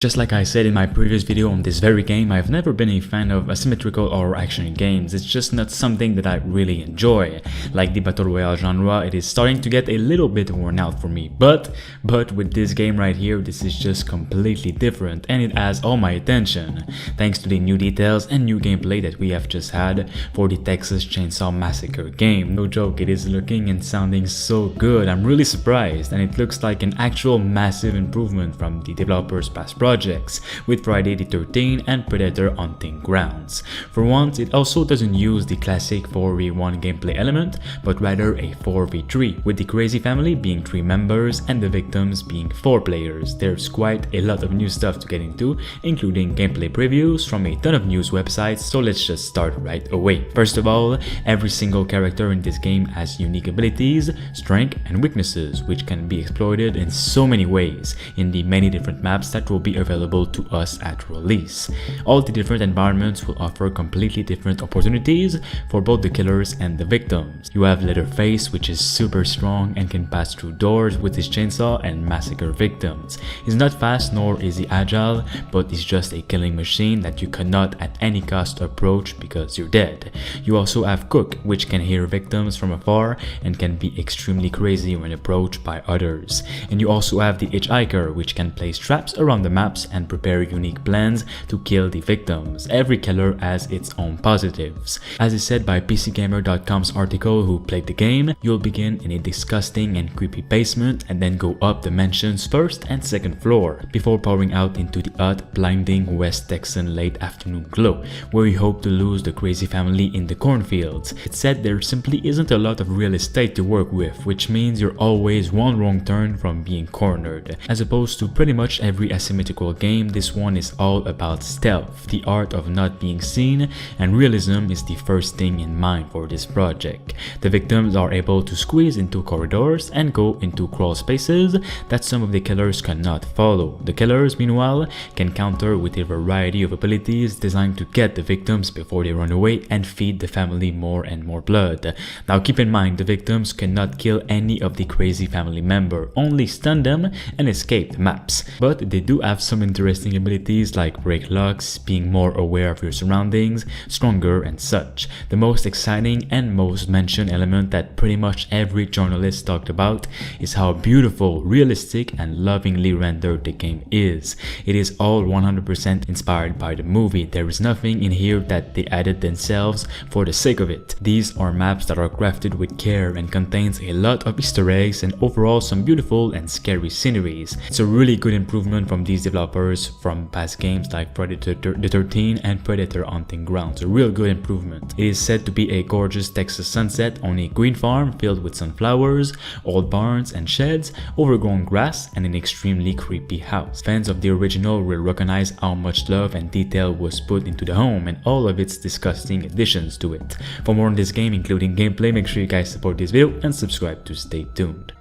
Just like I said in my previous video on this very game, I've never been a fan of asymmetrical or action games. It's just not something that I really enjoy. Like the Battle Royale genre, it is starting to get a little bit worn out for me. But with this game right here, this is just completely different and it has all my attention. Thanks to the new details and new gameplay that we have just had for the Texas Chainsaw Massacre game. No joke, it is looking and sounding so good. I'm really surprised, and it looks like an actual massive improvement from the developers' past projects with Friday the 13th and Predator Hunting Grounds. For once, it also doesn't use the classic 4v1 gameplay element, but rather a 4v3, with the crazy family being 3 members and the victims being 4 players. There's quite a lot of new stuff to get into, including gameplay previews from a ton of news websites, so let's just start right away. First of all, every single character in this game has unique abilities, strengths and weaknesses, which can be exploited in so many ways in the many different maps that will be available to us at release. All the different environments will offer completely different opportunities for both the killers and the victims. You have Leatherface, which is super strong and can pass through doors with his chainsaw and massacre victims. He's not fast nor is he agile, but he's just a killing machine that you cannot at any cost approach because you're dead. You also have Cook, which can hear victims from afar and can be extremely crazy when approached by others. And you also have the Hitchhiker, which can place traps around the maps and prepare unique plans to kill the victims. Every killer has its own positives. As is said by PCGamer.com's article who played the game, you'll begin in a disgusting and creepy basement and then go up the mansion's first and second floor before pouring out into the hot, blinding West Texan late afternoon glow, where you hope to lose the crazy family in the cornfields. It's said there simply isn't a lot of real estate to work with, which means you're always one wrong turn from being cornered. As opposed to pretty much every asymmetrical game, this one is all about stealth, the art of not being seen, and realism is the first thing in mind for this project. The victims are able to squeeze into corridors and go into crawl spaces that some of the killers cannot follow. The killers, meanwhile, can counter with a variety of abilities designed to get the victims before they run away and feed the family more and more blood. Now keep in mind, the victims cannot kill any of the crazy family member, only stun them and escape the maps. But they do have some interesting abilities like break locks, being more aware of your surroundings, stronger and such. The most exciting and most mentioned element that pretty much every journalist talked about is how beautiful, realistic and lovingly rendered the game is. It is all 100% inspired by the movie. There is nothing in here that they added themselves for the sake of it. These are maps that are crafted with care and contains a lot of Easter eggs and overall some beautiful and scary sceneries. It's a really good improvement from these developers from past games like Friday the 13th and Predator Hunting Grounds. A real good improvement. It is said to be a gorgeous Texas sunset on a green farm filled with sunflowers, old barns and sheds, overgrown grass, and an extremely creepy house. Fans of the original will recognize how much love and detail was put into the home and all of its disgusting additions to it. For more on this game, including gameplay, make sure you guys support this video and subscribe to stay tuned.